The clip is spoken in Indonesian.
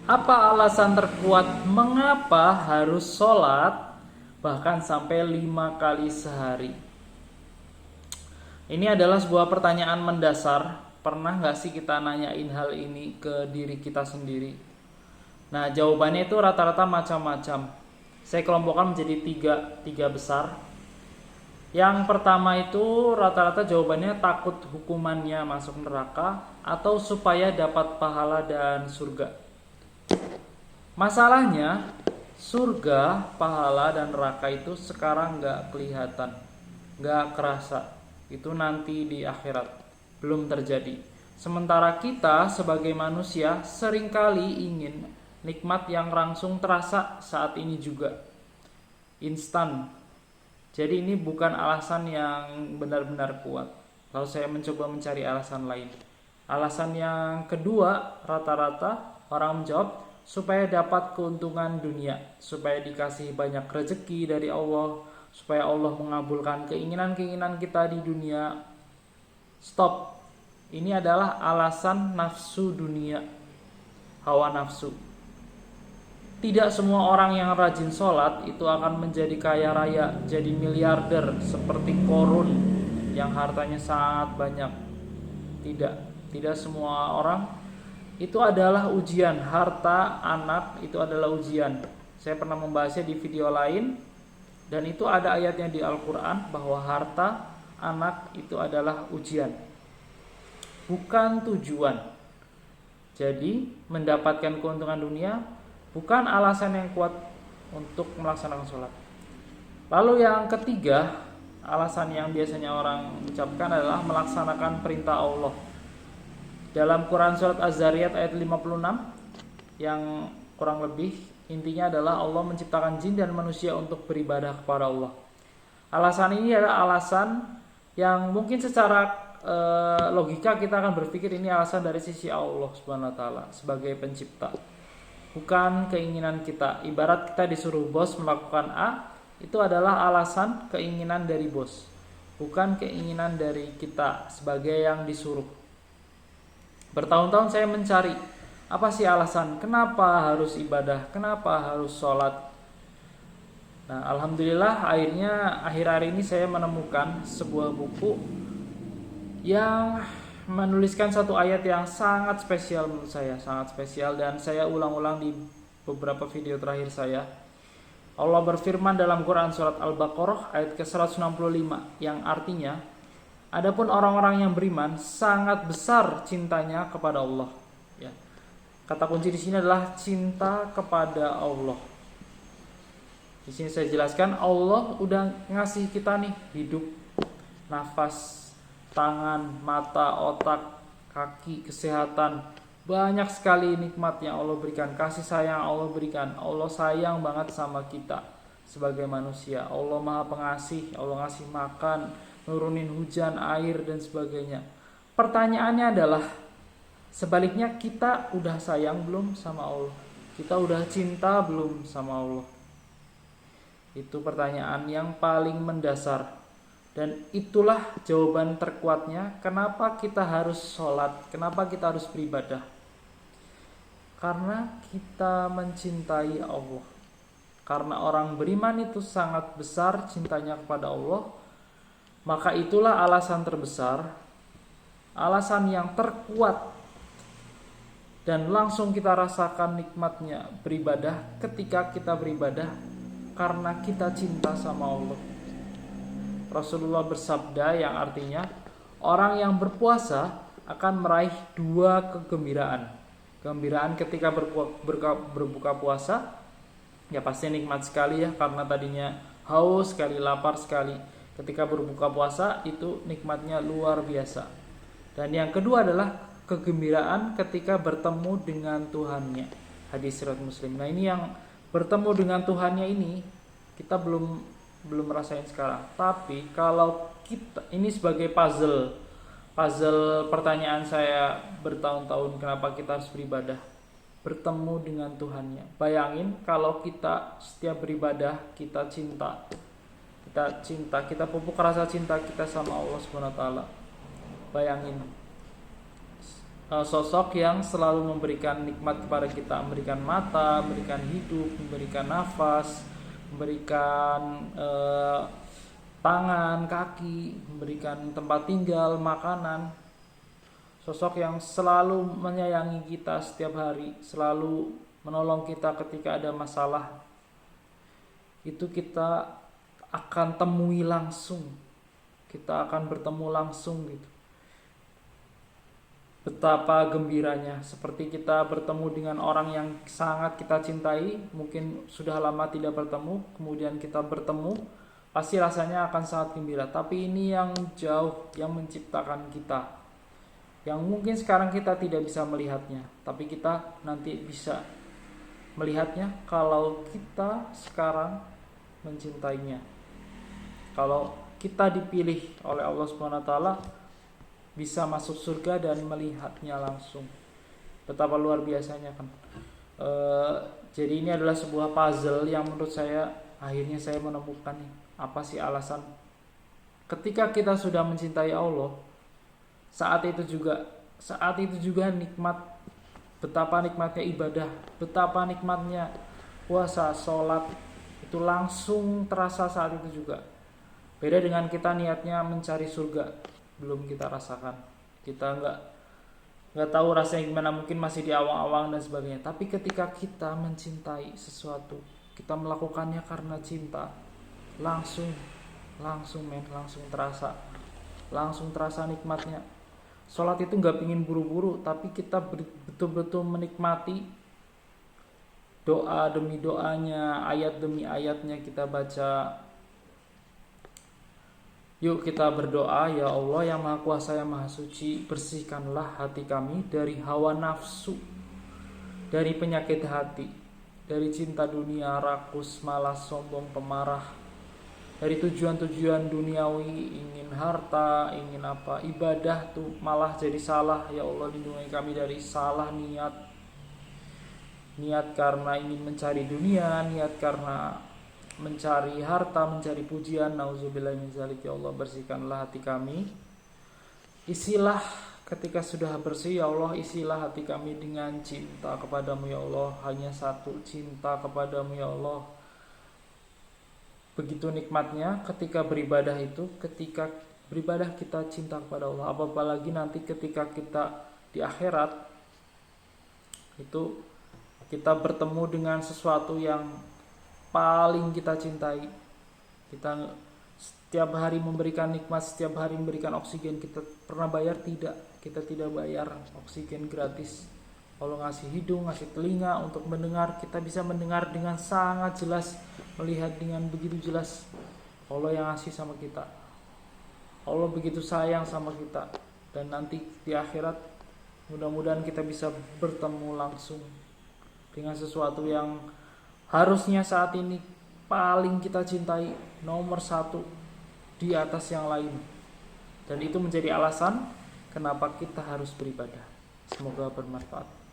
Apa alasan terkuat mengapa harus sholat bahkan sampai 5 kali sehari? Ini adalah sebuah pertanyaan mendasar. Pernah nggak sih kita nanyain hal ini ke diri kita sendiri? Nah, jawabannya itu rata-rata macam-macam. Saya kelompokkan menjadi tiga besar. Yang pertama itu rata-rata jawabannya takut hukumannya masuk neraka atau supaya dapat pahala dan surga. Masalahnya, surga, pahala, dan neraka itu sekarang nggak kelihatan, nggak kerasa. Itu nanti di akhirat, belum terjadi. Sementara kita sebagai manusia seringkali ingin nikmat yang langsung terasa saat ini juga, instan. Jadi ini bukan alasan yang benar-benar kuat. Kalau saya mencoba mencari alasan lain. Alasan yang kedua, rata-rata orang menjawab supaya dapat keuntungan dunia, supaya dikasih banyak rezeki dari Allah, supaya Allah mengabulkan keinginan-keinginan kita di dunia. Stop. Ini adalah alasan nafsu dunia, hawa nafsu. Tidak semua orang yang rajin sholat itu akan menjadi kaya raya, jadi miliarder seperti Korun yang hartanya sangat banyak. Tidak semua orang. Itu adalah ujian. Harta anak itu adalah ujian. Saya pernah membahasnya di video lain. Dan itu ada ayatnya di Al-Quran bahwa harta anak itu adalah ujian, bukan tujuan. Jadi mendapatkan keuntungan dunia bukan alasan yang kuat untuk melaksanakan sholat. Lalu yang ketiga, alasan yang biasanya orang ucapkan adalah melaksanakan perintah Allah. Dalam Quran surat Az-Zariyat ayat 56 yang kurang lebih intinya adalah Allah menciptakan jin dan manusia untuk beribadah kepada Allah. Alasan ini adalah alasan yang mungkin secara logika kita akan berpikir ini alasan dari sisi Allah Subhanahu wa taala sebagai pencipta. Bukan keinginan kita. Ibarat kita disuruh bos melakukan A, itu adalah alasan keinginan dari bos, bukan keinginan dari kita sebagai yang disuruh. Bertahun-tahun saya mencari apa sih alasan kenapa harus ibadah, kenapa harus sholat. Nah, alhamdulillah akhir-akhir ini saya menemukan sebuah buku yang menuliskan satu ayat yang sangat spesial menurut saya, sangat spesial, dan saya ulang-ulang di beberapa video terakhir saya. Allah berfirman dalam Quran surat Al-Baqarah ayat ke-165 yang artinya, adapun orang-orang yang beriman sangat besar cintanya kepada Allah. Ya. Kata kunci di sini adalah cinta kepada Allah. Di sini saya jelaskan Allah udah ngasih kita nih hidup, nafas, tangan, mata, otak, kaki, kesehatan. Banyak sekali nikmat yang Allah berikan, kasih sayang Allah berikan. Allah sayang banget sama kita sebagai manusia. Allah Maha Pengasih, Allah ngasih makan, nurunin hujan, air, dan sebagainya. Pertanyaannya adalah, sebaliknya kita udah sayang belum sama Allah? Kita udah cinta belum sama Allah? Itu pertanyaan yang paling mendasar. Dan itulah jawaban terkuatnya kenapa kita harus sholat, kenapa kita harus beribadah. Karena kita mencintai Allah. Karena orang beriman itu sangat besar cintanya kepada Allah. Maka itulah alasan terbesar, alasan yang terkuat, dan langsung kita rasakan nikmatnya beribadah ketika kita beribadah karena kita cinta sama Allah. Rasulullah bersabda yang artinya orang yang berpuasa akan meraih 2 kegembiraan. Gembiraan ketika berbuka puasa, ya pasti nikmat sekali ya, karena tadinya haus sekali, lapar sekali. Ketika berbuka puasa itu nikmatnya luar biasa. Dan yang kedua adalah kegembiraan ketika bertemu dengan Tuhannya. Hadis riwayat Muslim. Nah, ini yang bertemu dengan Tuhannya ini kita belum merasain sekarang. Tapi kalau kita ini sebagai puzzle pertanyaan saya bertahun-tahun, kenapa kita harus beribadah? Bertemu dengan Tuhannya. Bayangin kalau kita setiap beribadah kita cinta, kita pupuk rasa cinta kita sama Allah Subhanahu wa taala. Bayangin sosok yang selalu memberikan nikmat kepada kita, memberikan mata, memberikan hidup, memberikan nafas, memberikan tangan, kaki, memberikan tempat tinggal, makanan. Sosok yang selalu menyayangi kita setiap hari, selalu menolong kita ketika ada masalah. Itu kita akan temui langsung, kita akan bertemu langsung gitu. Betapa gembiranya, seperti kita bertemu dengan orang yang sangat kita cintai, mungkin sudah lama tidak bertemu, kemudian kita bertemu, pasti rasanya akan sangat gembira. Tapi ini yang jauh, yang menciptakan kita, yang mungkin sekarang kita tidak bisa melihatnya, tapi kita nanti bisa melihatnya kalau kita sekarang mencintainya. Kalau kita dipilih oleh Allah Subhanahu wa taala, bisa masuk surga dan melihatnya langsung. Betapa luar biasanya kan. Jadi ini adalah sebuah puzzle yang menurut saya akhirnya saya menemukan nih, apa sih alasan ketika kita sudah mencintai Allah, saat itu juga nikmat, betapa nikmatnya ibadah, betapa nikmatnya puasa, sholat, itu langsung terasa saat itu juga. Beda dengan kita niatnya mencari surga, belum kita rasakan, kita nggak tahu rasanya gimana, mungkin masih di awang-awang dan sebagainya. Tapi ketika kita mencintai sesuatu, kita melakukannya karena cinta, langsung terasa nikmatnya. Sholat itu nggak pingin buru-buru, tapi kita betul-betul menikmati doa demi doanya, ayat demi ayatnya kita baca. Yuk kita berdoa, ya Allah yang Maha Kuasa, yang Maha Suci, bersihkanlah hati kami dari hawa nafsu, dari penyakit hati, dari cinta dunia, rakus, malas, sombong, pemarah, dari tujuan-tujuan duniawi, ingin harta, ingin apa, ibadah tuh malah jadi salah. Ya Allah, lindungi kami dari salah niat karena ingin mencari dunia, niat karena mencari harta, mencari pujian. Nauzubillah min dzalik. Ya Allah, bersihkanlah hati kami. Isilah ketika sudah bersih, ya Allah, isilah hati kami dengan cinta kepadamu, ya Allah. Hanya satu, cinta kepadamu, ya Allah. Begitu nikmatnya ketika beribadah itu, ketika beribadah kita cinta kepada Allah. Apalagi nanti ketika kita di akhirat itu kita bertemu dengan sesuatu yang paling kita cintai. Kita setiap hari memberikan nikmat, setiap hari memberikan oksigen. Kita pernah bayar? Tidak. Kita tidak bayar, oksigen gratis. Allah ngasih hidung, ngasih telinga untuk mendengar. Kita bisa mendengar dengan sangat jelas, melihat dengan begitu jelas. Allah yang ngasih sama kita. Allah begitu sayang sama kita. Dan nanti di akhirat mudah-mudahan kita bisa bertemu langsung dengan sesuatu yang harusnya saat ini paling kita cintai, nomor satu di atas yang lain. Dan itu menjadi alasan kenapa kita harus beribadah. Semoga bermanfaat.